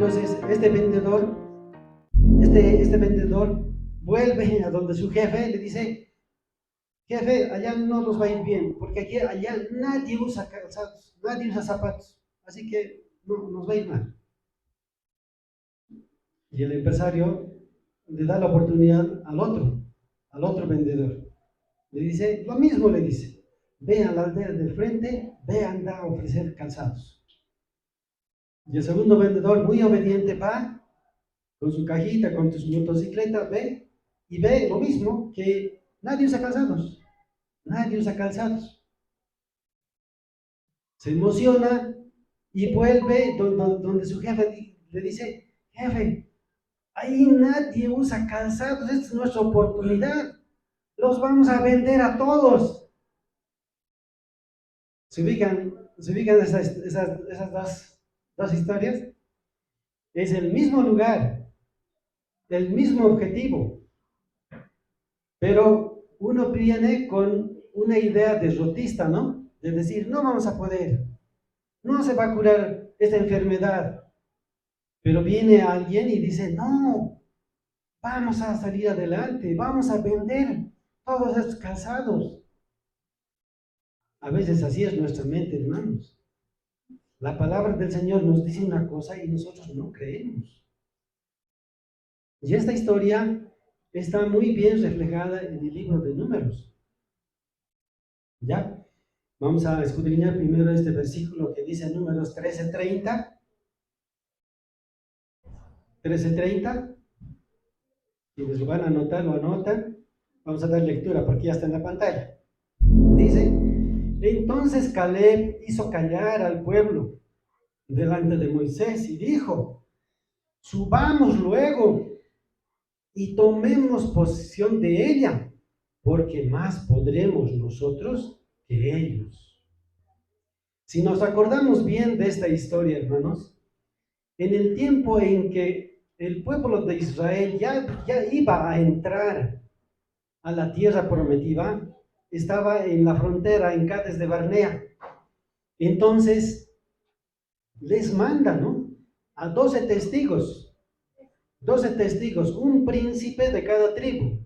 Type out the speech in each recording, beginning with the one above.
Entonces este vendedor vuelve a donde su jefe le dice: jefe, allá no nos va a ir bien, porque allá nadie usa calzados, nadie usa zapatos, así que no nos va a ir mal. Y el empresario le da la oportunidad al otro vendedor. Le dice, lo mismo le dice: ve a la aldea del frente, ve, anda a ofrecer calzados. Y el segundo vendedor, muy obediente, va con su cajita, con su motocicleta, ve y ve lo mismo, que nadie usa calzados, nadie usa calzados. Se emociona y vuelve donde su jefe le dice: jefe, ahí nadie usa calzados, esta es nuestra oportunidad, los vamos a vender a todos. ¿Se ubican esas dos historias? Es el mismo lugar, el mismo objetivo, pero uno viene con una idea derrotista, ¿no? De decir, no vamos a poder, no se va a curar esta enfermedad. Pero viene alguien y dice, no, vamos a salir adelante, vamos a vender todos estos calzados. A veces así es nuestra mente, hermanos. La palabra del Señor nos dice una cosa y nosotros no creemos. Y esta historia está muy bien reflejada en el libro de Números. ¿Ya? Vamos a escudriñar primero este versículo que dice Números 13:30. 13:30. Quienes lo van a anotar, lo anotan. Vamos a dar lectura porque ya está en la pantalla. Dice: entonces Caleb hizo callar al pueblo delante de Moisés y dijo: subamos luego y tomemos posesión de ella, porque más podremos nosotros que ellos. Si nos acordamos bien de esta historia, hermanos, en el tiempo en que el pueblo de Israel ya iba a entrar a la tierra prometida, estaba en la frontera, en Cades de Barnea. Entonces les manda, ¿no?, a 12 testigos, un príncipe de cada tribu.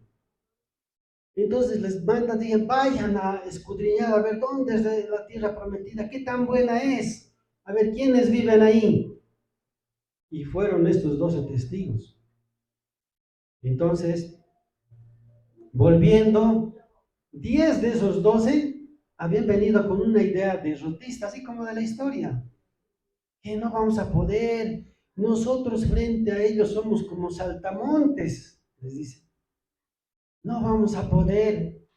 Entonces les manda, dicen, vayan a escudriñar a ver dónde es la tierra prometida, qué tan buena es, a ver quiénes viven ahí. Y fueron estos 12 testigos. Entonces, volviendo, 10 de esos 12 habían venido con una idea derrotista, así como de la historia, que no vamos a poder, nosotros frente a ellos somos como saltamontes, les dice, no vamos a poder.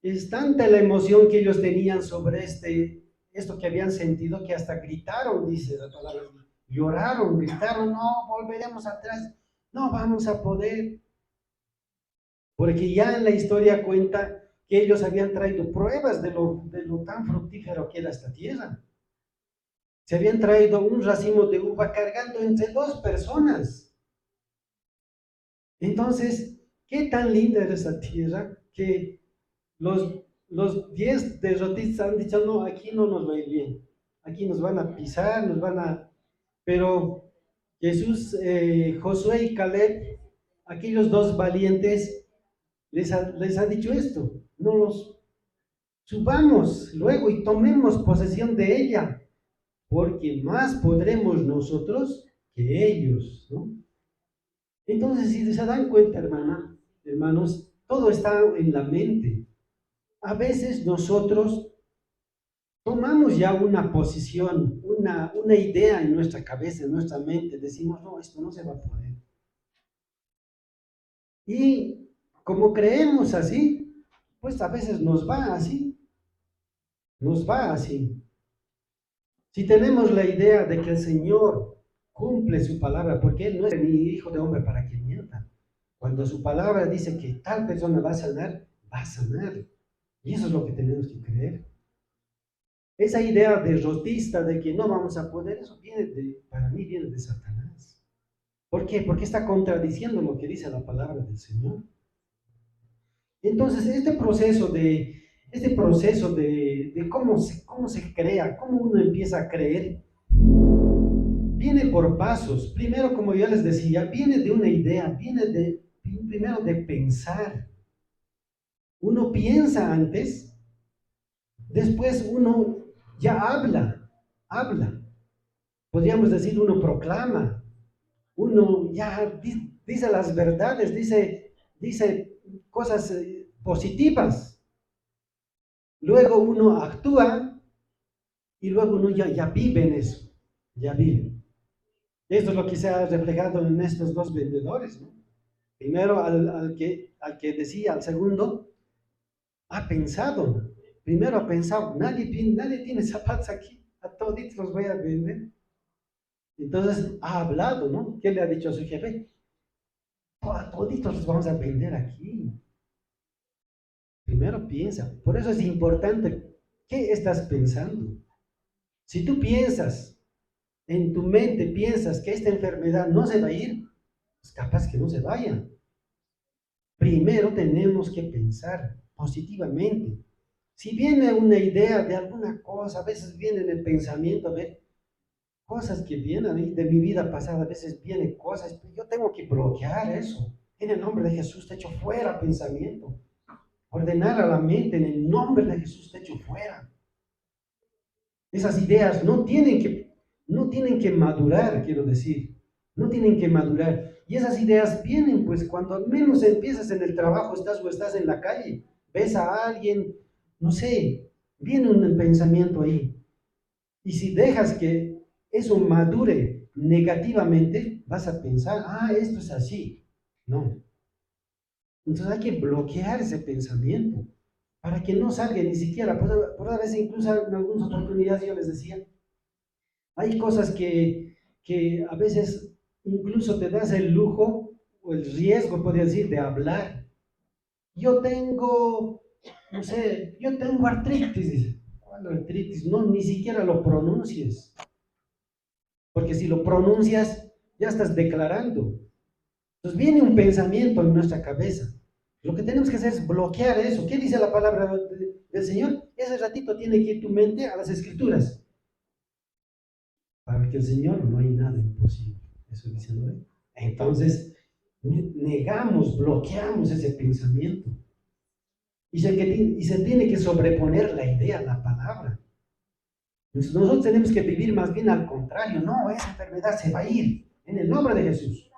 Es tanta la emoción que ellos tenían sobre esto que habían sentido, que hasta gritaron, dice la palabra, lloraron, gritaron, no, volveremos atrás, no vamos a poder. Porque ya en la historia cuenta que ellos habían traído pruebas de lo tan fructífero que era esta tierra. Se habían traído un racimo de uva cargando entre 2 personas. Entonces, ¿qué tan linda era esa tierra que los 10 derrotistas han dicho, no, aquí no nos va a ir bien, aquí nos van a pisar, Pero Jesús, Josué y Caleb, aquellos 2 valientes, les ha dicho esto: no los subamos luego y tomemos posesión de ella, porque más podremos nosotros que ellos, ¿no? Entonces, si se dan cuenta, hermanos, todo está en la mente. A veces nosotros tomamos ya una posición, una idea en nuestra cabeza, en nuestra mente, decimos, no, esto no se va a poder. Y como creemos así, pues a veces nos va así. Si tenemos la idea de que el Señor cumple su palabra, porque Él no es ni hijo de hombre para que mienta. Cuando su palabra dice que tal persona va a sanar, va a sanar. Y eso es lo que tenemos que creer. Esa idea derrotista de que no vamos a poder, eso para mí viene de Satanás. ¿Por qué? Porque está contradiciendo lo que dice la palabra del Señor. Entonces, este proceso de cómo se crea, cómo uno empieza a creer, viene por pasos. Primero, como ya les decía, viene de una idea, primero de pensar. Uno piensa antes, después uno ya habla. Podríamos decir, uno proclama, uno ya dice las verdades, dice cosas positivas. Luego uno actúa y luego uno ya vive en eso, ya vive. Esto es lo que se ha reflejado en estos dos vendedores, ¿no? Primero al que decía, al segundo, ha pensado. Primero ha pensado, nadie tiene zapatos aquí, a todos los voy a vender. Entonces ha hablado, ¿no? ¿Qué le ha dicho a su jefe? A toditos los vamos a vender aquí. Primero piensa. Por eso es importante, ¿qué estás pensando? Si tú piensas, en tu mente piensas que esta enfermedad no se va a ir, pues capaz que no se vaya. Primero tenemos que pensar positivamente. Si viene una idea de alguna cosa, a veces viene en el pensamiento, a ver, cosas que vienen a mí de mi vida pasada, a veces vienen cosas, yo tengo que bloquear eso. En el nombre de Jesús te echo fuera pensamiento. Ordenar a la mente en el nombre de Jesús te echo fuera. Esas ideas no tienen que madurar, quiero decir. No tienen que madurar. Y esas ideas vienen, pues, cuando al menos empiezas en el trabajo, estás en la calle, ves a alguien, no sé, viene un pensamiento ahí. Y si dejas que eso madure negativamente, vas a pensar, esto es así. No. Entonces hay que bloquear ese pensamiento para que no salga ni siquiera. Por a veces, incluso en algunas oportunidades yo les decía, hay cosas que a veces incluso te das el lujo o el riesgo, podría decir, de hablar. Yo tengo, no sé, yo tengo artritis. Dice. ¿Cuál artritis? No, ni siquiera lo pronuncies. Porque si lo pronuncias, ya estás declarando. Entonces viene un pensamiento en nuestra cabeza. Lo que tenemos que hacer es bloquear eso. ¿Qué dice la palabra del Señor? Ese ratito tiene que ir tu mente a las Escrituras. Para que el Señor no hay nada imposible. Eso dice, ¿no? Entonces, negamos, bloqueamos ese pensamiento. Y se tiene que sobreponer la idea, la palabra. Entonces, nosotros tenemos que vivir más bien al contrario. No, esa enfermedad se va a ir en el nombre de Jesús.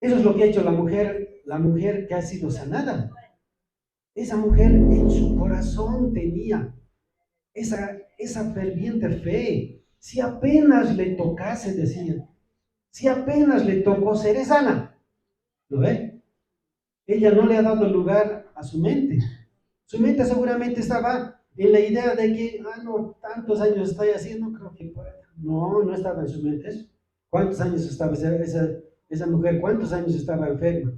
Eso es lo que ha hecho la mujer que ha sido sanada. Esa mujer en su corazón tenía esa ferviente fe. Si apenas le tocase, decía, si apenas le tocó, seré sana. ¿Lo ve? Ella no le ha dado lugar a su mente. Su mente seguramente estaba en la idea de que, no, tantos años estoy así, no creo que pueda. No, no estaba en su mente eso. ¿Cuántos años estaba esa mujer? ¿Cuántos años estaba enferma?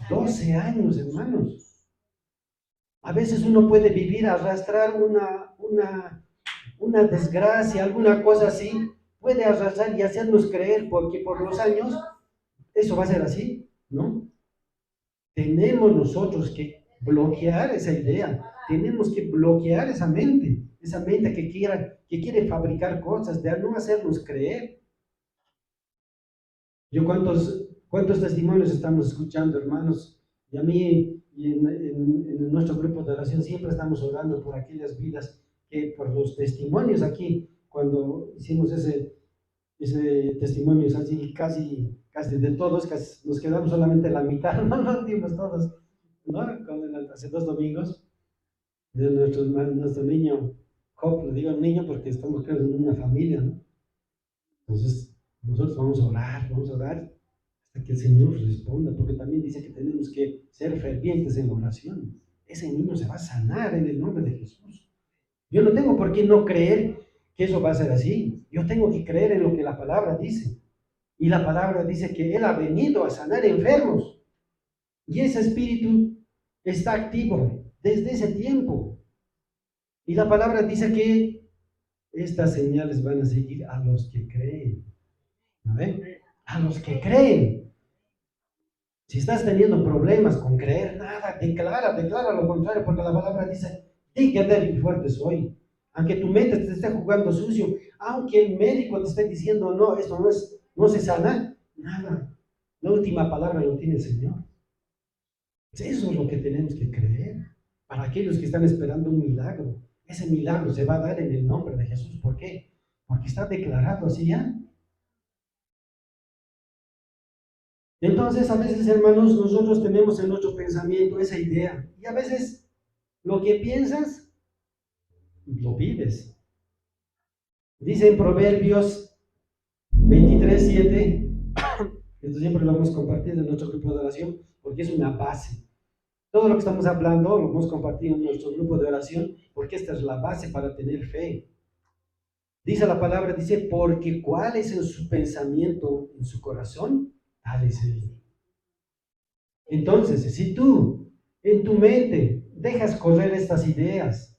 12 años, hermanos. A veces uno puede vivir, arrastrar una desgracia, alguna cosa así, puede arrastrar y hacernos creer porque por los años eso va a ser así, ¿no? Tenemos nosotros que bloquear esa idea, tenemos que bloquear esa mente que quiere fabricar cosas, de no hacernos creer. ¿Cuántos testimonios estamos escuchando, hermanos? Y a mí, en nuestro grupo de oración, siempre estamos orando por aquellas vidas que, por los testimonios aquí, cuando hicimos ese testimonio, es así, casi de todos, casi nos quedamos solamente la mitad, no nos dimos todos, ¿no? Hace 2 domingos, de nuestro niño, Job, le digo niño porque estamos creo en una familia, ¿no? Entonces, nosotros vamos a orar hasta que el Señor responda, porque también dice que tenemos que ser fervientes en la oración. Ese niño se va a sanar en el nombre de Jesús. Yo no tengo por qué no creer que eso va a ser así. Yo tengo que creer en lo que la palabra dice. Y la palabra dice que Él ha venido a sanar enfermos. Y ese espíritu está activo desde ese tiempo. Y la palabra dice que estas señales van a seguir a los que creen. ¿No ven? A los que creen. Si estás teniendo problemas con creer nada, declara lo contrario, porque la palabra dice, di que débil y fuerte soy. aunque tu mente te esté jugando sucio, aunque el médico te esté diciendo, no, esto no es, no se sana, nada. La última palabra lo tiene el Señor. Eso es lo que tenemos que creer. Para aquellos que están esperando un milagro, ese milagro se va a dar en el nombre de Jesús. ¿Por qué? Porque está declarado así ya. Entonces, a veces, hermanos, nosotros tenemos en nuestro pensamiento esa idea. Y a veces lo que piensas, lo vives. Dice en Proverbios 23:7, esto siempre lo hemos compartido en nuestro grupo de oración, porque es una base. Todo lo que estamos hablando lo hemos compartido en nuestro grupo de oración, porque esta es la base para tener fe. Dice la palabra, dice, porque cuál es en su pensamiento, en su corazón, tal es él. Entonces, si tú en tu mente dejas correr estas ideas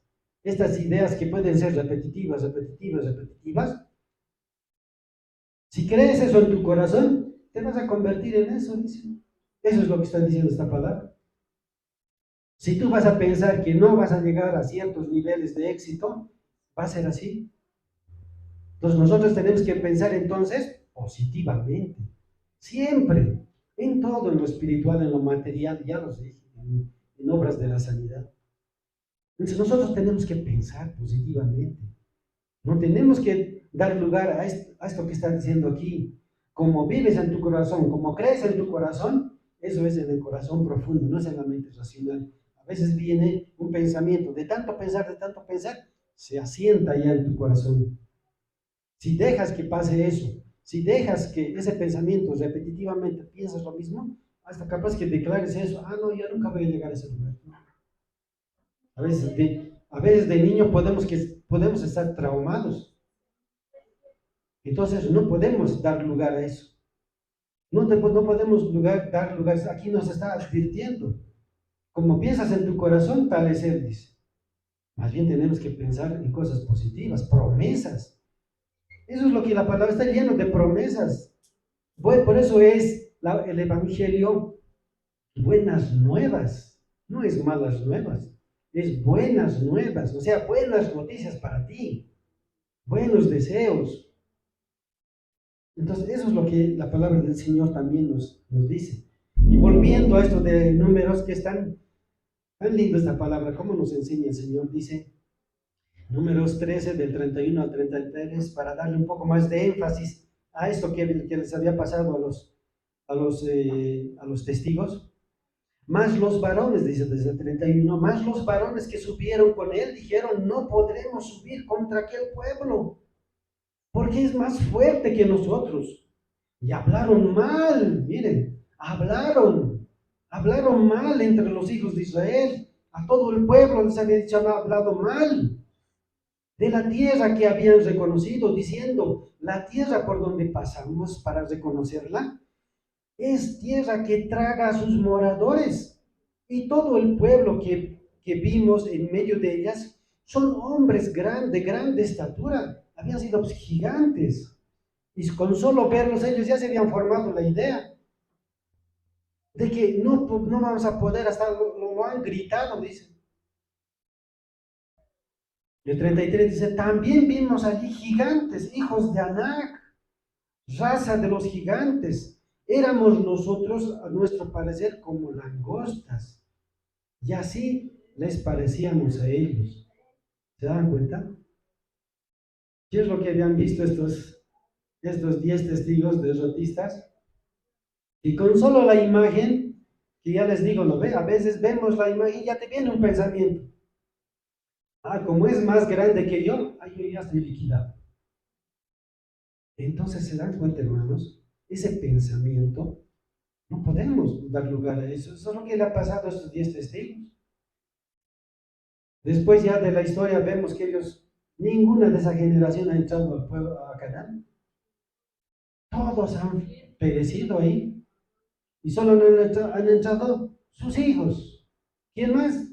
que pueden ser repetitivas, repetitivas, repetitivas, si crees eso en tu corazón, te vas a convertir en eso, dice. Eso es lo que está diciendo esta palabra. Si tú vas a pensar que no vas a llegar a ciertos niveles de éxito, va a ser así. Entonces nosotros tenemos que pensar entonces positivamente, siempre, en todo, en lo espiritual, en lo material, ya los dije, en obras de la sanidad. Entonces nosotros tenemos que pensar positivamente, no tenemos que dar lugar a esto que está diciendo aquí. Como vives en tu corazón, como crees en tu corazón, eso es en el corazón profundo, no es en la mente racional. A veces viene un pensamiento, de tanto pensar, se asienta ya en tu corazón. Si dejas que pase eso, si dejas que ese pensamiento repetitivamente piensas lo mismo, hasta capaz que declares eso, no, yo nunca voy a llegar a ese lugar. A veces de niño podemos estar traumados, entonces no podemos dar lugar a eso. No podemos dar lugar, aquí nos está advirtiendo. Como piensas en tu corazón, tal es él, dice. Más bien tenemos que pensar en cosas positivas, promesas. Eso es lo que la palabra está lleno de promesas. Por eso es el Evangelio buenas nuevas, no es malas nuevas, es buenas nuevas, o sea, buenas noticias para ti, buenos deseos. Entonces, eso es lo que la palabra del Señor también nos dice. Y volviendo a esto de números, que es tan lindo esta palabra, cómo nos enseña el Señor, dice Números 13 del 31 al 33, para darle un poco más de énfasis a esto que les había pasado a los testigos. Más los varones, dice desde el 31, más los varones que subieron con él dijeron, no podremos subir contra aquel pueblo, porque es más fuerte que nosotros. Y hablaron mal, miren, hablaron mal entre los hijos de Israel. A todo el pueblo les había dicho, han hablado mal de la tierra que habían reconocido, diciendo, la tierra por donde pasamos para reconocerla, es tierra que traga a sus moradores. Y todo el pueblo que vimos en medio de ellas son hombres de grande estatura, habían sido gigantes. Y con solo verlos ellos ya se habían formado la idea de que no vamos a poder, hasta lo han gritado, dice. El 33 dice, también vimos allí gigantes, hijos de Anac, raza de los gigantes. Éramos nosotros, a nuestro parecer, como langostas. Y así les parecíamos a ellos. ¿Se dan cuenta? ¿Qué es lo que habían visto estos 10 testigos derrotistas? Y con solo la imagen, que ya les digo, ¿no ve? A veces vemos la imagen y ya te viene un pensamiento. Como es más grande que yo ya estoy liquidado. Entonces se dan cuenta, hermanos, ese pensamiento, no podemos dar lugar a eso. Eso es lo que le ha pasado a estos 10 testigos. Después ya de la historia vemos que ninguna de esa generación ha entrado al pueblo, a Canaán. Todos han perecido ahí. Y solo han entrado sus hijos. ¿Quién más?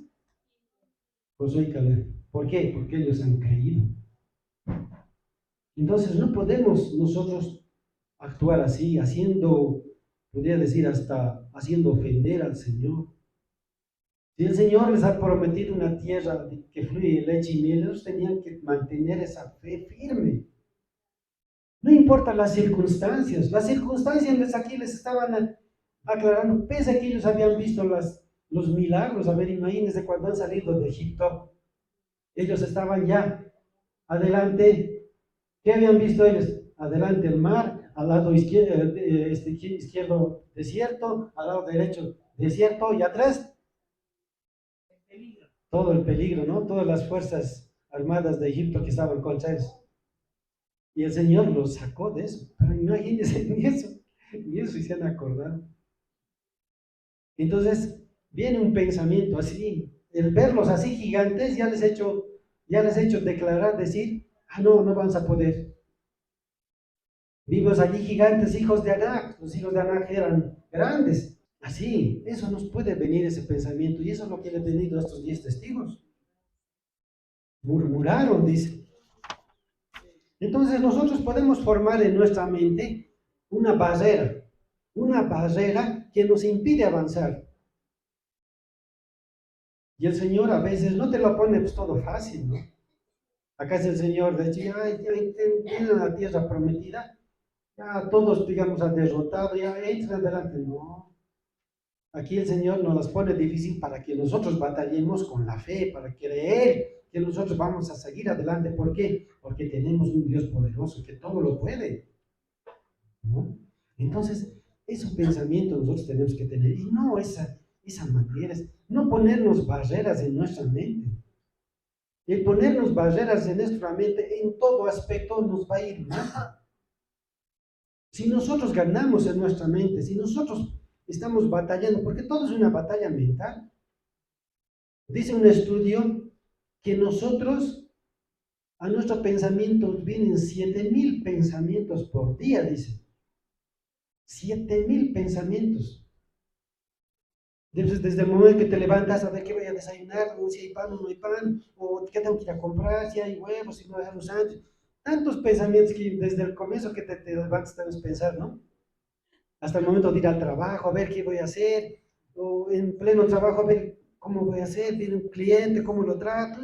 Josué y Caleb. ¿Por qué? Porque ellos han creído. Entonces no podemos nosotros actuar así, podría decir hasta haciendo ofender al Señor. Si el Señor les ha prometido una tierra que fluye leche y miel, ellos tenían que mantener esa fe firme. No importa las circunstancias aquí les estaban aclarando, pese a que ellos habían visto los milagros. A ver, imagínense cuando han salido de Egipto, ellos estaban ya adelante. ¿Qué habían visto ellos? Adelante el mar, al lado izquierdo desierto, al lado derecho desierto, y atrás todo el peligro, ¿no? Todas las fuerzas armadas de Egipto que estaban contra ellos. Y el Señor los sacó de eso. Pero imagínense, ni eso se han acordado. Entonces, viene un pensamiento así. El verlos así gigantes ya les he hecho declarar, decir, no, no vamos a poder. Vimos allí gigantes, hijos de Anak. Los hijos de Anak eran grandes. Así, eso nos puede venir ese pensamiento. Y eso es lo que le he tenido a estos 10 testigos. Murmuraron, dice. Entonces nosotros podemos formar en nuestra mente una barrera que nos impide avanzar. Y el Señor a veces no te lo pone pues todo fácil, ¿no? Acá es el Señor de decir, tienen la tierra prometida, ya todos, digamos, han derrotado, ya entran adelante. No, aquí el Señor nos las pone difícil para que nosotros batallemos con la fe, para creer que nosotros vamos a seguir adelante. ¿Por qué? Porque tenemos un Dios poderoso que todo lo puede, ¿no? Entonces, esos pensamientos nosotros tenemos que tener, y no esas maneras, no ponernos barreras en nuestra mente. El ponernos barreras en nuestra mente en todo aspecto nos va a ir mal. Si nosotros ganamos en nuestra mente, si nosotros estamos batallando, porque todo es una batalla mental. Dice un estudio que a nuestro pensamiento vienen 7,000 pensamientos por día, dice. 7,000 pensamientos. Desde el momento que te levantas a ver qué voy a desayunar, o si hay pan o no hay pan, o qué tengo que ir a comprar, si hay huevos, si no hay los sándwiches. Tantos pensamientos que desde el comienzo que te levantas debes pensar, ¿no? Hasta el momento de ir al trabajo, a ver qué voy a hacer, o en pleno trabajo, a ver cómo voy a hacer, viene un cliente, cómo lo trato.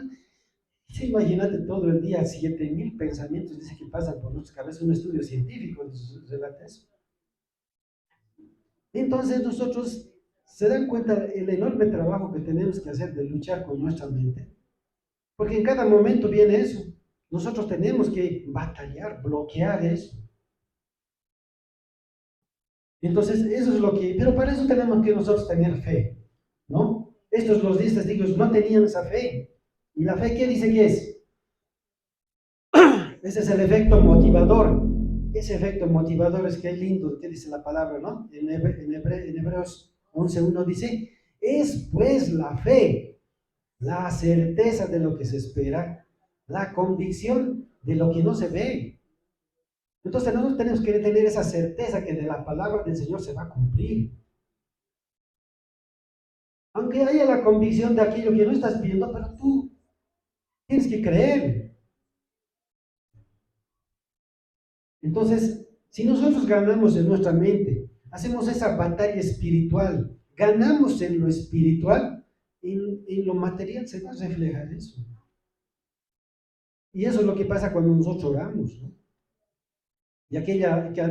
Sí, imagínate todo el día, 7,000 pensamientos, dice que pasan por nuestra cabeza, un estudio científico relata eso. Entonces nosotros se dan cuenta el enorme trabajo que tenemos que hacer de luchar con nuestra mente, porque en cada momento viene eso. Nosotros tenemos que batallar, bloquear eso. Entonces, eso es lo que, pero para eso tenemos que nosotros tener fe, ¿no? Estos los 10 testigos no tenían esa fe. ¿Y la fe qué dice que es? Ese es el efecto motivador. Ese efecto motivador es que lindo, que dice la palabra, ¿no? En Hebreos 11:1 dice, es pues la fe, la certeza de lo que se espera, la convicción de lo que no se ve. Entonces nosotros tenemos que tener esa certeza que de la palabra del Señor se va a cumplir. Aunque haya la convicción de aquello que no estás viendo, pero tú tienes que creer. Entonces, si nosotros ganamos en nuestra mente, hacemos esa batalla espiritual, ganamos en lo espiritual, en lo material se va a reflejar eso. Y eso es lo que pasa cuando nosotros oramos, ¿no? Y aquel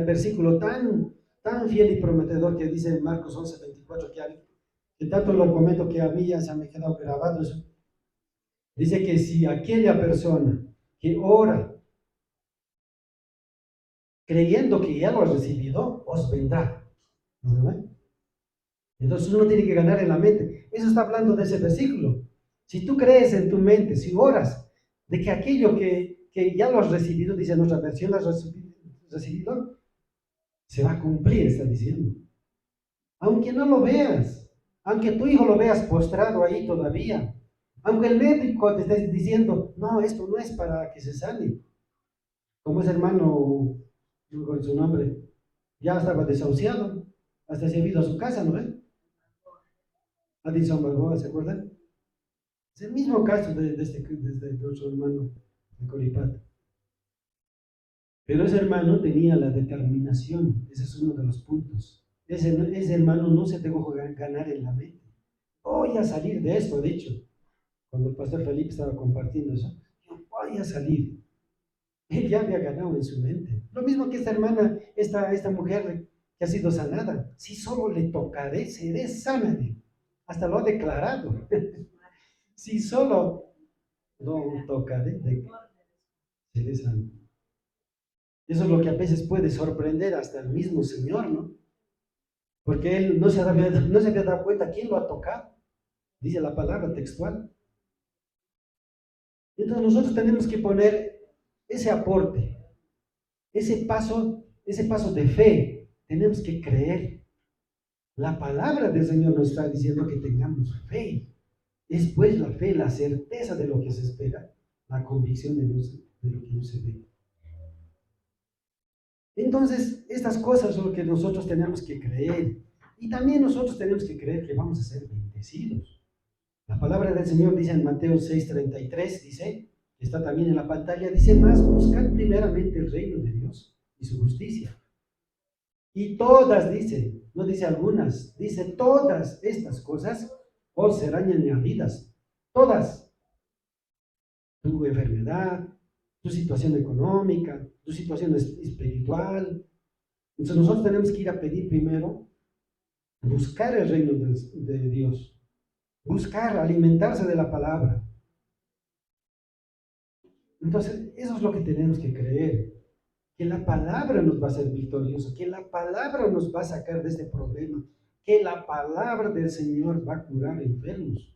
versículo tan fiel y prometedor que dice en Marcos 11:24, que tanto lo comento que a mí ya se me ha quedado grabado eso. Dice que si aquella persona que ora creyendo que ya lo has recibido, os vendrá. ¿No? Entonces uno tiene que ganar en la mente. Eso está hablando de ese versículo. Si tú crees en tu mente, si oras de que aquello que ya lo has recibido, dice nuestra versión, lo has recibido, se va a cumplir, está diciendo. Aunque no lo veas, aunque tu hijo lo veas postrado ahí todavía, aunque el médico te esté diciendo, no, esto no es para que se sane, como ese hermano, con su nombre, ya estaba desahuciado, hasta se ha ido a su casa, ¿no ves? Addison Balboa, ¿se acuerdan? Es el mismo caso de nuestro hermano de Coripat. Pero ese hermano tenía la determinación, ese es uno de los puntos. Ese hermano no se dejó ganar en la mente. voy a salir de esto, de hecho, cuando el pastor Felipe estaba compartiendo eso, yo voy a salir. Él ya había ganado en su mente. Lo mismo que esta hermana, esta mujer que ha sido sanada. Si solo le tocaré, seré sana. Hasta lo ha declarado. Si solo lo tocaré, seré sana. Eso es lo que a veces puede sorprender hasta el mismo Señor, ¿no? Porque él no se había dado cuenta quién lo ha tocado. Dice la palabra textual. Entonces nosotros tenemos que poner ese aporte, ese paso de fe. Tenemos que creer. La palabra del Señor nos está diciendo que tengamos fe. Es pues la fe, la certeza de lo que se espera, la convicción de lo que no se ve. Entonces, estas cosas son lo que nosotros tenemos que creer. Y también nosotros tenemos que creer que vamos a ser bendecidos. La palabra del Señor dice en Mateo 6:33, dice, está también en la pantalla, dice más, buscad primeramente el reino de Dios y su justicia. Y todas, dice, no dice algunas, dice todas estas cosas os serán añadidas. Todas. Tu enfermedad, tu situación económica, tu situación espiritual. Entonces nosotros tenemos que ir a pedir primero, buscar el reino de Dios, buscar, alimentarse de la palabra. Entonces, eso es lo que tenemos que creer, que la palabra nos va a hacer victoriosos, que la palabra nos va a sacar de este problema, que la palabra del Señor va a curar enfermos.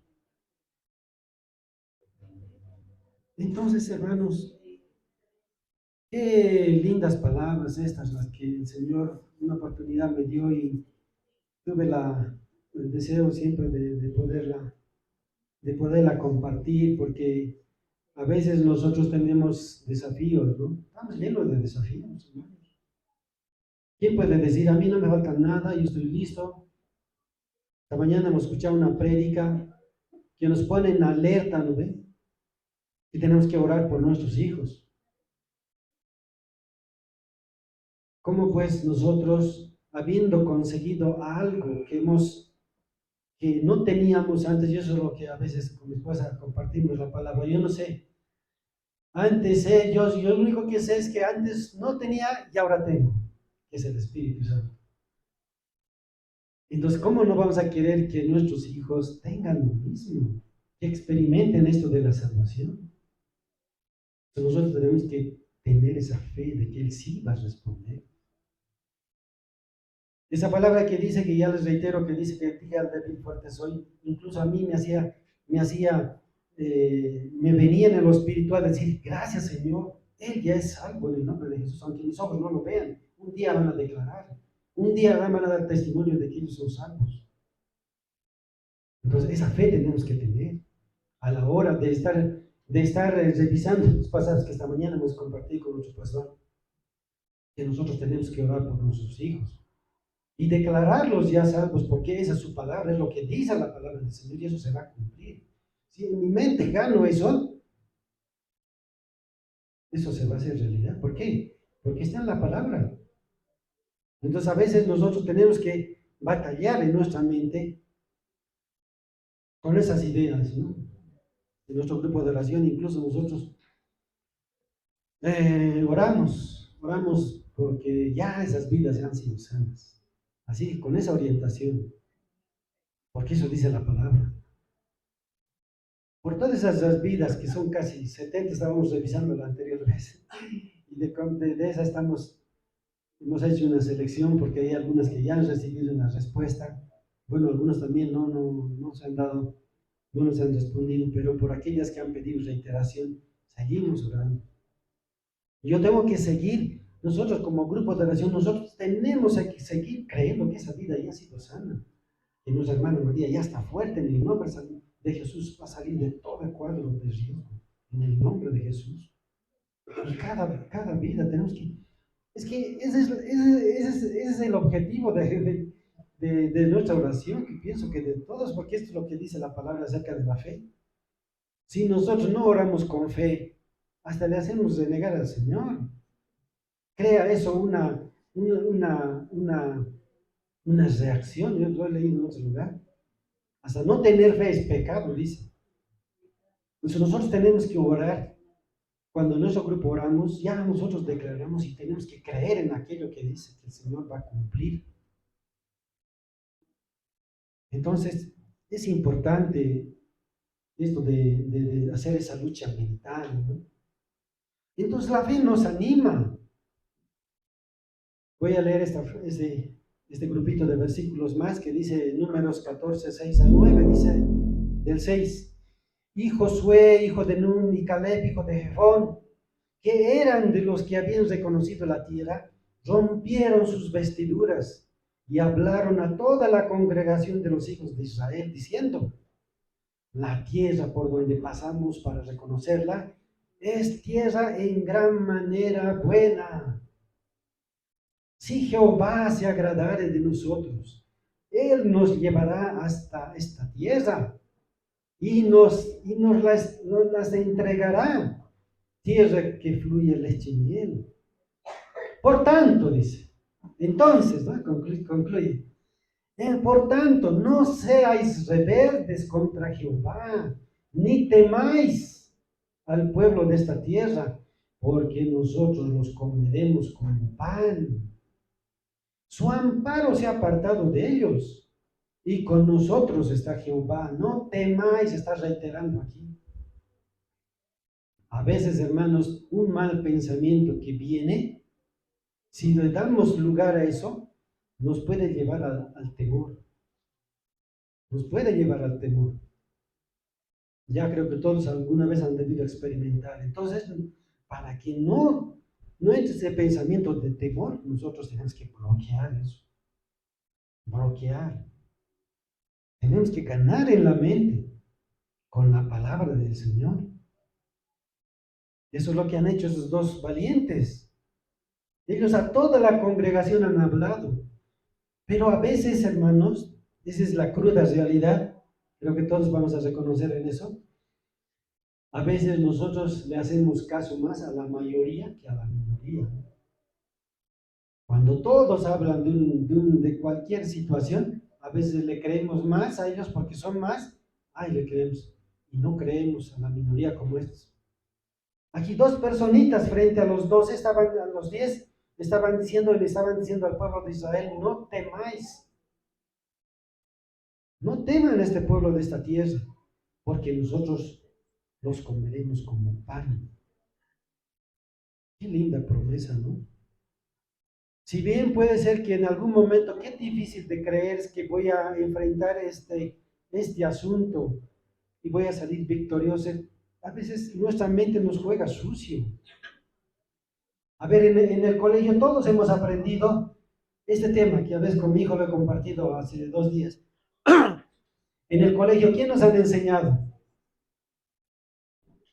Entonces, hermanos, qué lindas palabras estas, las que el Señor una oportunidad me dio y tuve el deseo siempre de poderla compartir, porque a veces nosotros tenemos desafíos, ¿no? Estamos llenos de desafíos, hermanos. ¿Quién puede decir, a mí no me falta nada, yo estoy listo? Esta mañana hemos escuchado una prédica que nos pone en alerta, ¿no ve? Que tenemos que orar por nuestros hijos. ¿Cómo pues nosotros, habiendo conseguido algo que no teníamos antes, y eso es lo que a veces con mi esposa compartimos la palabra, yo no sé, antes yo lo único que sé es que antes no tenía y ahora tengo, que es el Espíritu Santo. Entonces, ¿cómo no vamos a querer que nuestros hijos tengan lo mismo, que experimenten esto de la salvación? Entonces, nosotros tenemos que tener esa fe de que Él sí va a responder. Esa palabra que dice, que ya les reitero, que dice que dije al débil fuerte soy, incluso a mí me venía en lo espiritual decir, gracias Señor, Él ya es salvo en el nombre de Jesús, aunque mis ojos no lo vean, un día van a declarar, un día van a dar testimonio de que ellos son salvos. Entonces esa fe tenemos que tener a la hora de estar revisando los pasajes que esta mañana hemos compartido con nuestro pastor, que nosotros tenemos que orar por nuestros hijos y declararlos ya salvos, porque esa es su palabra, es lo que dice la palabra del Señor y eso se va a cumplir. Si en mi mente gano eso se va a hacer realidad. ¿Por qué? Porque está en la palabra. Entonces a veces nosotros tenemos que batallar en nuestra mente con esas ideas, ¿no? En nuestro grupo de oración, incluso nosotros oramos porque ya esas vidas han sido sanas. Así, con esa orientación, porque eso dice la palabra. Por todas esas vidas que son casi 70, estábamos revisando la anterior vez, y de esas hemos hecho una selección porque hay algunas que ya han recibido una respuesta. Bueno, algunos también no se han dado, no nos han respondido, pero por aquellas que han pedido reiteración, seguimos orando. Yo tengo que seguir, nosotros como grupo de oración, nosotros tenemos que seguir creyendo que esa vida ya ha sido sana, que nuestra hermana María ya está fuerte en el nombre de Jesús, va a salir de todo el cuadro de riesgo, en el nombre de Jesús. Y cada vida tenemos que... Es que ese es el objetivo de nuestra oración, que pienso que de todos, porque esto es lo que dice la palabra acerca de la fe. Si nosotros no oramos con fe, hasta le hacemos renegar al Señor. Crea eso una reacción. Yo lo he leído en otro lugar. Hasta no tener fe es pecado, dice. Entonces nosotros tenemos que orar. Cuando en nuestro grupo oramos, ya nosotros declaramos y tenemos que creer en aquello que dice que el Señor va a cumplir. Entonces, es importante esto de hacer esa lucha mental, ¿no? Entonces la fe nos anima. Voy a leer este grupito de versículos más que dice Números 14, 6 al 9, dice del 6. Y Josué, hijo de Nun, y Caleb, hijo de Jefón, que eran de los que habían reconocido la tierra, rompieron sus vestiduras y hablaron a toda la congregación de los hijos de Israel, diciendo: la tierra por donde pasamos para reconocerla es tierra en gran manera buena. Si Jehová se agradare de nosotros, Él nos llevará hasta esta tierra y nos las entregará, tierra que fluye leche y miel. Por tanto, dice, entonces, ¿no? Concluye. Por tanto, no seáis rebeldes contra Jehová, ni temáis al pueblo de esta tierra, porque nosotros los comeremos como pan. Su amparo se ha apartado de ellos, y con nosotros está Jehová. No temáis, está reiterando aquí. A veces, hermanos, un mal pensamiento que viene, si le damos lugar a eso, nos puede llevar al temor. Nos puede llevar al temor. Ya creo que todos alguna vez han debido experimentar. Entonces, para que no entre ese pensamiento de temor, nosotros tenemos que bloquear eso. Bloquear. Tenemos que ganar en la mente con la palabra del Señor. Eso es lo que han hecho esos dos valientes. Ellos a toda la congregación han hablado. Pero a veces, hermanos, esa es la cruda realidad. Creo que todos vamos a reconocer en eso. A veces nosotros le hacemos caso más a la mayoría que a la minoría. Cuando todos hablan de cualquier situación, a veces le creemos más a ellos porque son más, le creemos. Y no creemos a la minoría como estos. Aquí dos personitas frente a los 12, a los 10, le estaban diciendo al pueblo de Israel: no temáis. No teman este pueblo de esta tierra, porque nosotros los comeremos como pan. Qué linda promesa, ¿no? Si bien puede ser que en algún momento, qué difícil de creer es que voy a enfrentar este asunto y voy a salir victorioso. A veces nuestra mente nos juega sucio. A ver, en el colegio todos hemos aprendido este tema, que a veces con mi hijo lo he compartido hace 2 días. En el colegio, ¿quién nos han enseñado?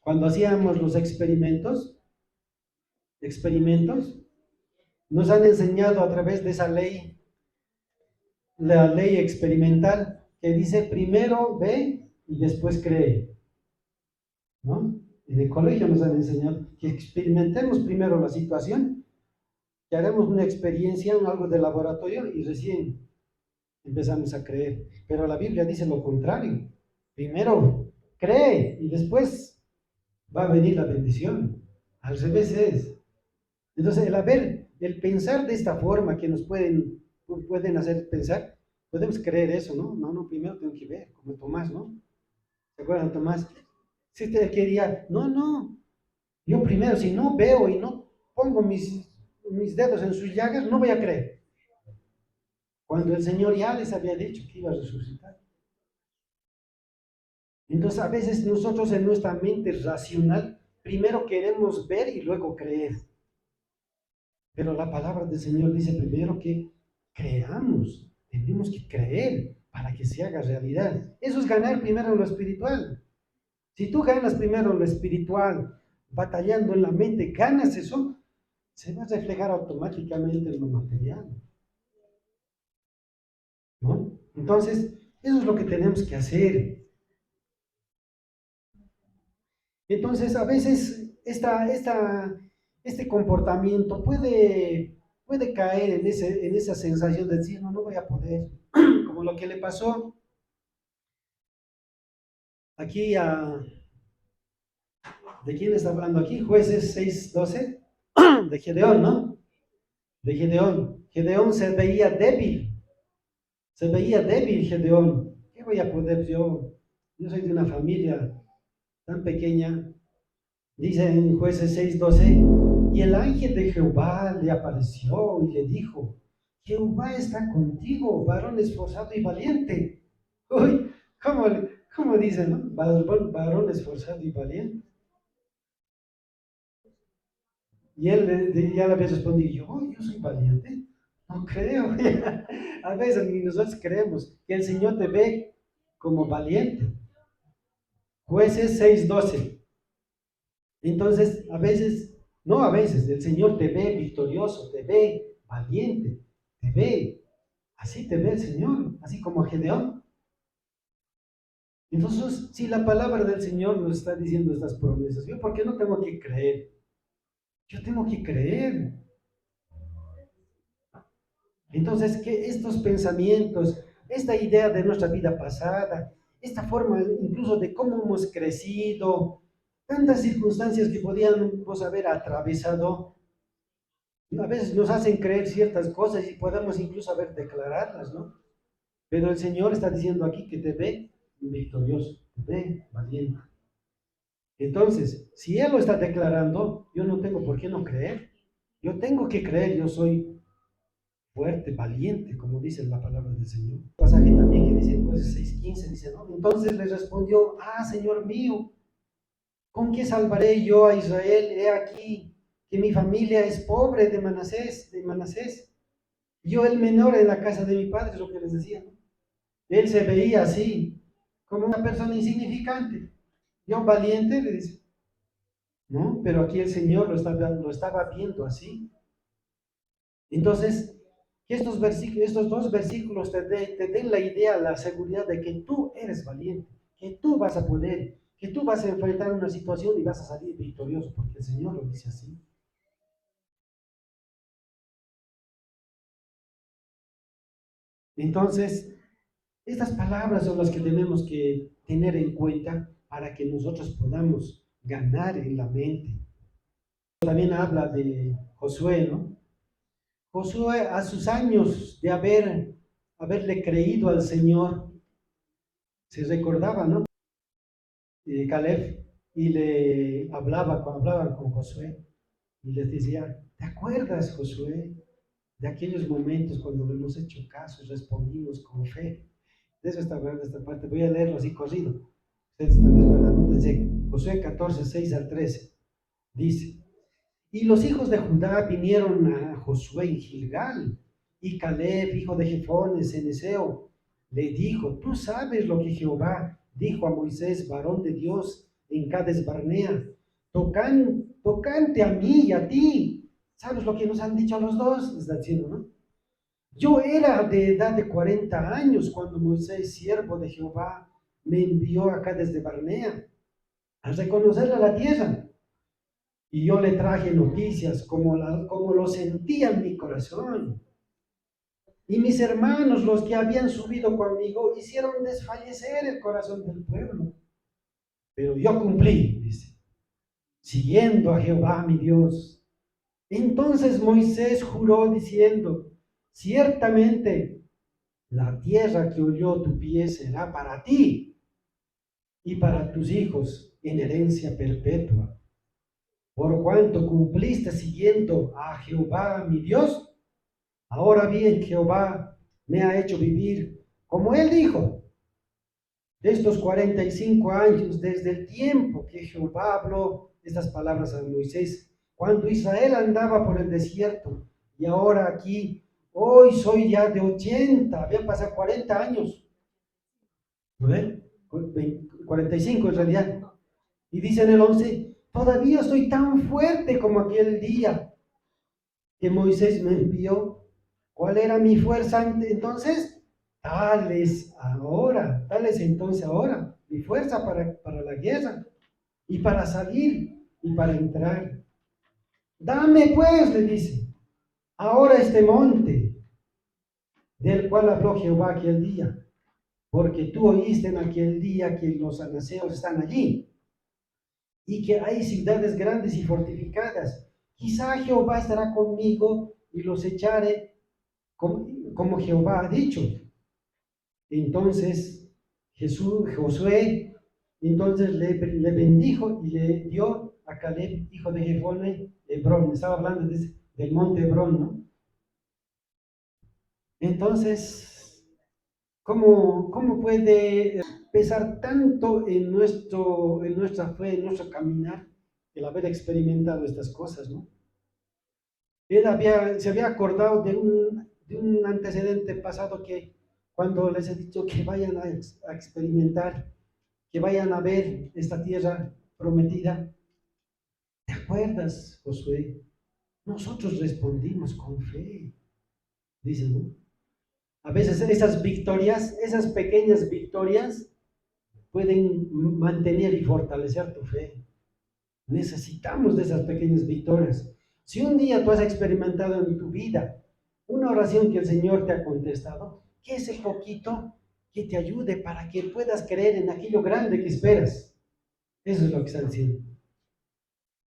Cuando hacíamos los experimentos, nos han enseñado a través de esa ley, la ley experimental, que dice primero ve y después cree, ¿no? En el colegio nos han enseñado que experimentemos primero la situación, que haremos una experiencia, algo de laboratorio y recién empezamos a creer. Pero la Biblia dice lo contrario. Primero cree y después va a venir la bendición. Al revés es. Entonces, el pensar de esta forma que nos pueden hacer pensar, podemos creer eso, ¿no? No, primero tengo que ver, como Tomás, ¿no? ¿Se acuerdan, Tomás? Si usted quería, no, yo primero, si no veo y no pongo mis dedos en sus llagas, no voy a creer. Cuando el Señor ya les había dicho que iba a resucitar. Entonces, a veces nosotros en nuestra mente racional, primero queremos ver y luego creer. Pero la palabra del Señor dice primero que creamos, tenemos que creer para que se haga realidad. Eso es ganar primero en lo espiritual. Si tú ganas primero en lo espiritual, batallando en la mente, ganas eso, se va a reflejar automáticamente en lo material, ¿no? Entonces, eso es lo que tenemos que hacer. Entonces, a veces este comportamiento puede caer en esa sensación de decir, no voy a poder, como lo que le pasó aquí ¿de quién está hablando aquí? Jueces 6:12, de Gedeón, ¿no? De Gedeón. Gedeón se veía débil Gedeón. ¿Qué voy a poder yo? Yo soy de una familia tan pequeña. Dice en Jueces 6:12, y el ángel de Jehová le apareció y le dijo, Jehová está contigo, varón esforzado y valiente. Uy, ¿cómo, cómo dice, no? Varón esforzado y valiente. Y él ya le había respondido, yo soy valiente. No creo. A veces ni nosotros creemos que el Señor te ve como valiente. Jueces 6:12. Entonces, no a veces, el Señor te ve victorioso, te ve valiente, te ve, así te ve el Señor, así como a Gedeón. Entonces, si la palabra del Señor nos está diciendo estas promesas, ¿yo por qué no tengo que creer? Yo tengo que creer. Entonces, que estos pensamientos, esta idea de nuestra vida pasada, esta forma incluso de cómo hemos crecido, tantas circunstancias que podíamos haber atravesado, a veces nos hacen creer ciertas cosas y podemos incluso haber declararlas, ¿no? Pero el Señor está diciendo aquí que te ve victorioso, te ve valiente. Entonces, si Él lo está declarando, yo no tengo por qué no creer. Yo tengo que creer, yo soy fuerte, valiente, como dice la palabra del Señor. Un pasaje también que dice, pues 6:15, dice, ¿no? Entonces le respondió, Señor mío, ¿con qué salvaré yo a Israel? He aquí que mi familia es pobre de Manasés. Yo el menor en la casa de mi padre, es lo que les decía, ¿no? Él se veía así, como una persona insignificante. Yo valiente, le dice, ¿no? Pero aquí el Señor lo estaba viendo así. Entonces, que estos dos versículos te den la idea, la seguridad de que tú eres valiente, que tú vas a poder, que tú vas a enfrentar una situación y vas a salir victorioso, porque el Señor lo dice así. Entonces, estas palabras son las que tenemos que tener en cuenta para que nosotros podamos ganar en la mente. También habla de Josué, ¿no? Josué, a sus años de haberle creído al Señor, se recordaba, ¿no? Caleb, y hablaban con Josué, y les decía, ¿te acuerdas, Josué, de aquellos momentos cuando le hemos hecho caso y respondimos con fe? De eso está hablando esta parte, voy a leerlo así corrido. Ustedes tal vez van a anotarse, Josué 14, 6 al 13, dice, y los hijos de Judá vinieron a Josué en Gilgal, y Caleb, hijo de Jefones, Eneseo, le dijo, tú sabes lo que Jehová dijo a Moisés, varón de Dios, en Cades Barnea, tocante a mí y a ti. ¿Sabes lo que nos han dicho a los dos? Está diciendo, ¿no? Yo era de edad de 40 años cuando Moisés, siervo de Jehová, me envió acá desde Barnea a reconocerle la tierra. Y yo le traje noticias como lo sentía en mi corazón. Y mis hermanos, los que habían subido conmigo, hicieron desfallecer el corazón del pueblo. Pero yo cumplí, dice, siguiendo a Jehová mi Dios. Entonces Moisés juró diciendo, ciertamente la tierra que oyó tu pie será para ti y para tus hijos en herencia perpetua. Por cuanto cumpliste siguiendo a Jehová mi Dios, ahora bien Jehová me ha hecho vivir, como él dijo, de estos 45 años, desde el tiempo que Jehová habló estas palabras a Moisés, cuando Israel andaba por el desierto, y ahora aquí, hoy soy ya de 80, habían pasado 40 años, ¿no ven? 45 en realidad. Y dice en el 11, todavía estoy tan fuerte como aquel día que Moisés me envió. ¿Cuál era mi fuerza entonces? Tales entonces ahora, mi fuerza para la guerra y para salir y para entrar. Dame pues, le dice, ahora este monte del cual habló Jehová aquel día. porque tú oíste en aquel día que los anaseos están allí y que hay ciudades grandes y fortificadas. Quizá Jehová estará conmigo y los echaré como Jehová ha dicho. Entonces Josué, entonces le bendijo y le dio a Caleb, hijo de Jefone, Hebrón. Estaba hablando del monte Hebrón, ¿no? Entonces, ¿cómo puede pesar tanto en nuestra fe, en nuestro caminar, el haber experimentado estas cosas, ¿no? Él se había acordado de un antecedente pasado que cuando les he dicho que vayan a experimentar, que vayan a ver esta tierra prometida. ¿Te acuerdas, Josué? Nosotros respondimos con fe, dice, ¿no? A veces esas victorias, esas pequeñas victorias, pueden mantener y fortalecer tu fe. Necesitamos de esas pequeñas victorias. Si un día tú has experimentado en tu vida una oración que el Señor te ha contestado, ¿qué es el poquito que te ayude para que puedas creer en aquello grande que esperas? Eso es lo que está diciendo.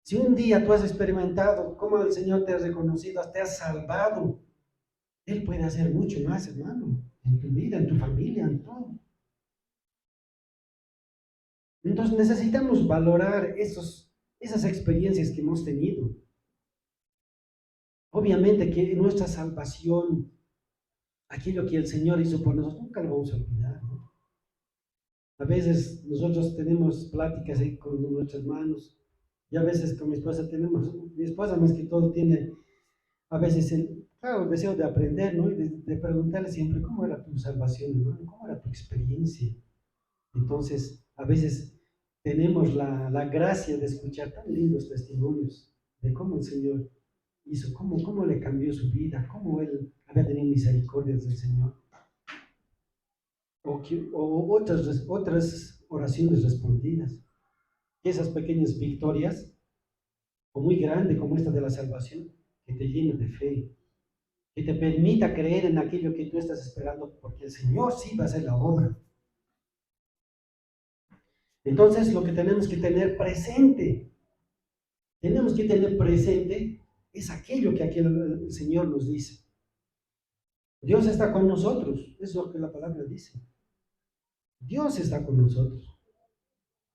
Si un día tú has experimentado cómo el Señor te ha reconocido, te ha salvado, Él puede hacer mucho más, hermano, en tu vida, en tu familia, en todo. Entonces necesitamos valorar esas experiencias que hemos tenido. Obviamente que nuestra salvación, aquello que el Señor hizo por nosotros, nunca lo vamos a olvidar, ¿no? A veces nosotros tenemos pláticas ahí con nuestros hermanos, y a veces con mi esposa mi esposa más que todo tiene a veces claro, el deseo de aprender, ¿no? Y de preguntarle siempre, ¿cómo era tu salvación, hermano? ¿Cómo era tu experiencia? Entonces, a veces tenemos la gracia de escuchar tan lindos testimonios de cómo el Señor hizo, cómo le cambió su vida, cómo Él había tenido misericordias del Señor. O otras oraciones respondidas. Esas pequeñas victorias, o muy grande como esta de la salvación, que te llena de fe, que te permita creer en aquello que tú estás esperando, porque el Señor sí va a hacer la obra. Entonces, lo que tenemos que tener presente es aquello que aquí el Señor nos dice. Dios está con nosotros, eso es lo que la palabra dice. Dios está con nosotros.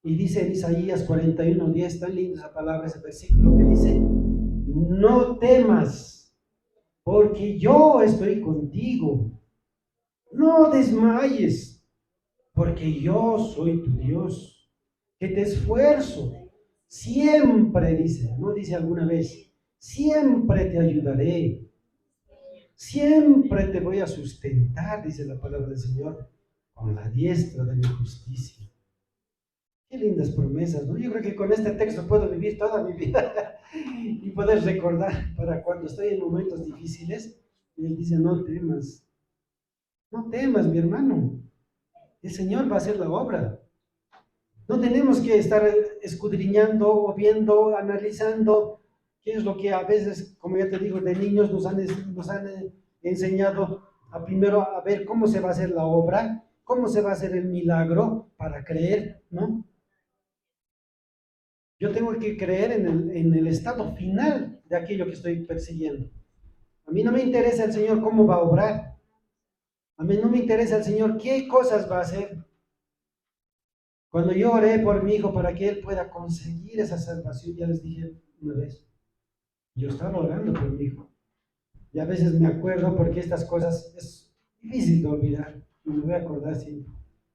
Y dice en Isaías 41:10, tan linda esa palabra, ese versículo que dice, no temas, porque yo estoy contigo. No desmayes, porque yo soy tu Dios, que te esfuerzo. Siempre dice, no dice alguna vez, siempre te ayudaré. Siempre te voy a sustentar, dice la palabra del Señor, con la diestra de mi justicia. Qué lindas promesas, ¿no? Yo creo que con este texto puedo vivir toda mi vida y poder recordar para cuando estoy en momentos difíciles. Y Él dice, no temas, mi hermano. El Señor va a hacer la obra. No tenemos que estar escudriñando o viendo, analizando qué es lo que a veces, como ya te digo, de niños nos han enseñado a primero a ver cómo se va a hacer la obra, cómo se va a hacer el milagro para creer, ¿no? Yo tengo que creer en el estado final de aquello que estoy persiguiendo. A mí no me interesa el Señor cómo va a obrar. A mí no me interesa el Señor qué cosas va a hacer. Cuando yo oré por mi hijo para que él pueda conseguir esa salvación, ya les dije una vez, yo estaba orando por mi hijo. Y a veces me acuerdo porque estas cosas es difícil de olvidar. Y me voy a acordar siempre.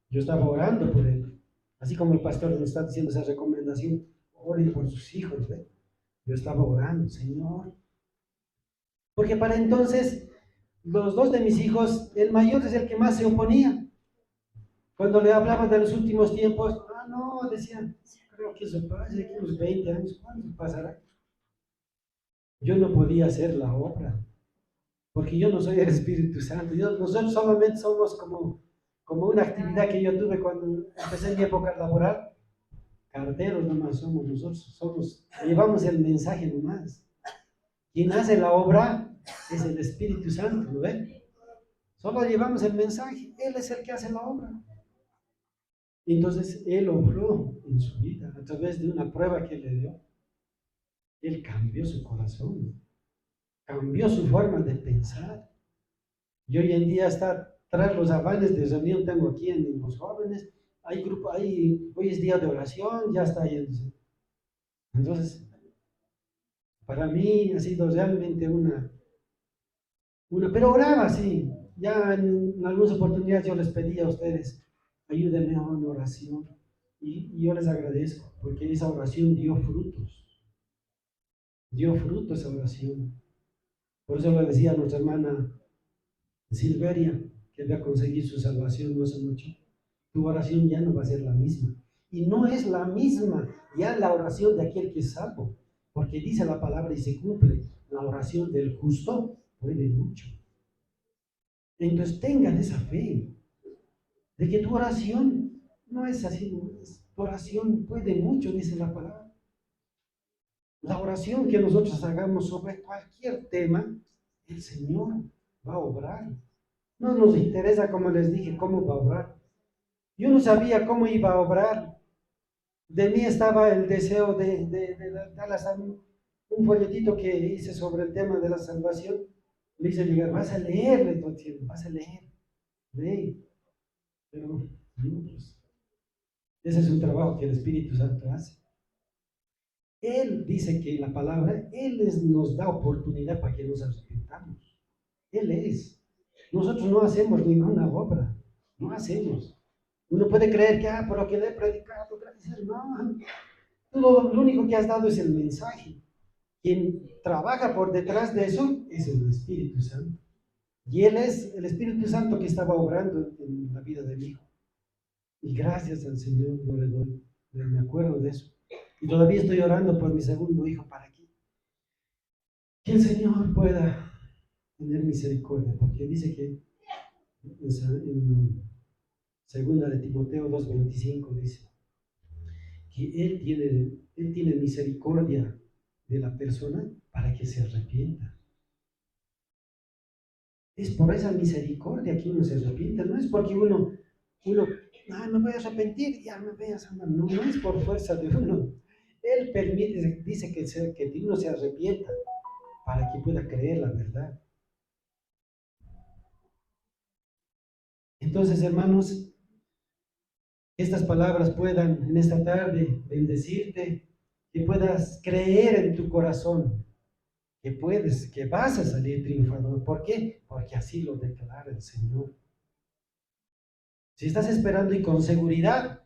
Yo estaba orando por él. Así como el pastor nos está diciendo esa recomendación, oren por sus hijos, ¿ve? Yo estaba orando, Señor. Porque para entonces, los dos de mis hijos, el mayor es el que más se oponía. Cuando le hablaba de los últimos tiempos, no, decían, creo que eso pasa, aquí unos 20 años, ¿cuándo pasará? Yo no podía hacer la obra, porque yo no soy el Espíritu Santo. Nosotros solamente somos como una actividad que yo tuve cuando empecé mi época laboral. Carteros nomás somos nosotros, llevamos el mensaje nomás. Quien hace la obra es el Espíritu Santo, ¿no ven? Solo llevamos el mensaje, Él es el que hace la obra. Entonces Él obró en su vida a través de una prueba que le dio. Él cambió su corazón, cambió su forma de pensar. Y hoy en día está tras los afanes de reunión, tengo aquí en los jóvenes, hay grupo, hoy es día de oración, ya está yéndose. Entonces, para mí ha sido realmente pero oraba, sí. Ya en algunas oportunidades yo les pedí a ustedes, ayúdenme a una oración. Y yo les agradezco, porque esa oración dio frutos. Dio frutos esa oración. Por eso le decía a nuestra hermana Silveria, que había conseguido su salvación no hace mucho, tu oración ya no va a ser la misma. Y no es la misma ya la oración de aquel que es salvo, porque dice la palabra y se cumple, la oración del justo puede mucho. Entonces tengan esa fe, de que tu oración no es así, tu oración puede mucho, dice la palabra. La oración que nosotros hagamos sobre cualquier tema, el Señor va a obrar. No nos interesa, como les dije, cómo va a obrar. Yo no sabía cómo iba a obrar. De mí estaba el deseo de dar un folletito que hice sobre el tema de la salvación. Le hice llegar, vas a leer, vas a leer, lee. Pero no, pues, ese es un trabajo que el Espíritu Santo hace. Él dice que la palabra, nos da oportunidad para que nos arrepentamos. Él es. Nosotros no hacemos ninguna obra, no hacemos. Uno puede creer que, por lo que le he predicado, gracias, no. Lo único que has dado es el mensaje. Quien trabaja por detrás de eso es el Espíritu Santo. Y Él es el Espíritu Santo que estaba obrando en la vida de mi hijo. Y gracias al Señor yo le doy. Me acuerdo de eso. Y todavía estoy orando por mi segundo hijo para que el Señor pueda tener misericordia. Porque dice que en segunda de Timoteo 2:25 dice que Él tiene misericordia de la persona para que se arrepienta. Es por esa misericordia que uno se arrepiente, no es porque uno me voy a arrepentir, ya me voy a sanar. No, no es por fuerza de uno. Él permite, dice que uno se arrepienta para que pueda creer la verdad. Entonces, hermanos, estas palabras puedan en esta tarde bendecirte, que puedas creer en tu corazón, que vas a salir triunfador. ¿Por qué? Porque así lo declara el Señor. Si estás esperando y con seguridad,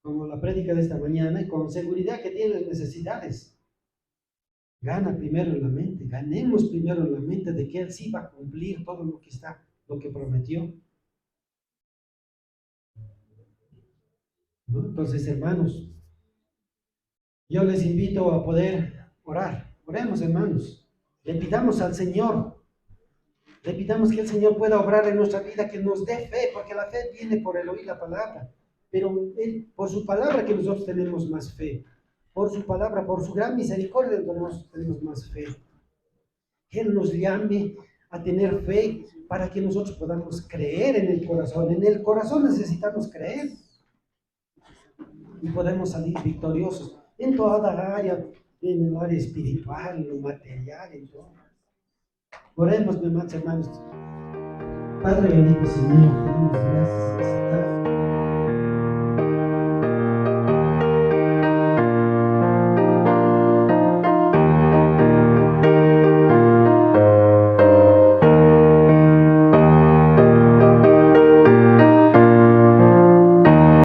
como la prédica de esta mañana, y con seguridad que tienes necesidades, gana primero en la mente, ganemos primero en la mente de que Él sí va a cumplir todo lo que prometió. ¿No? Entonces, hermanos, yo les invito a poder orar. Oremos, hermanos. Le pidamos al Señor, le pidamos que el Señor pueda obrar en nuestra vida, que nos dé fe, porque la fe viene por el oír la palabra. Pero por su palabra que nosotros tenemos más fe. Por su palabra, por su gran misericordia nosotros tenemos más fe. Que Él nos llame a tener fe para que nosotros podamos creer en el corazón. En el corazón necesitamos creer y podemos salir victoriosos en toda área, en el área espiritual, en lo material, en todo. Oremos, mis hermanos. Padre bendito, Señor, te damos gracias.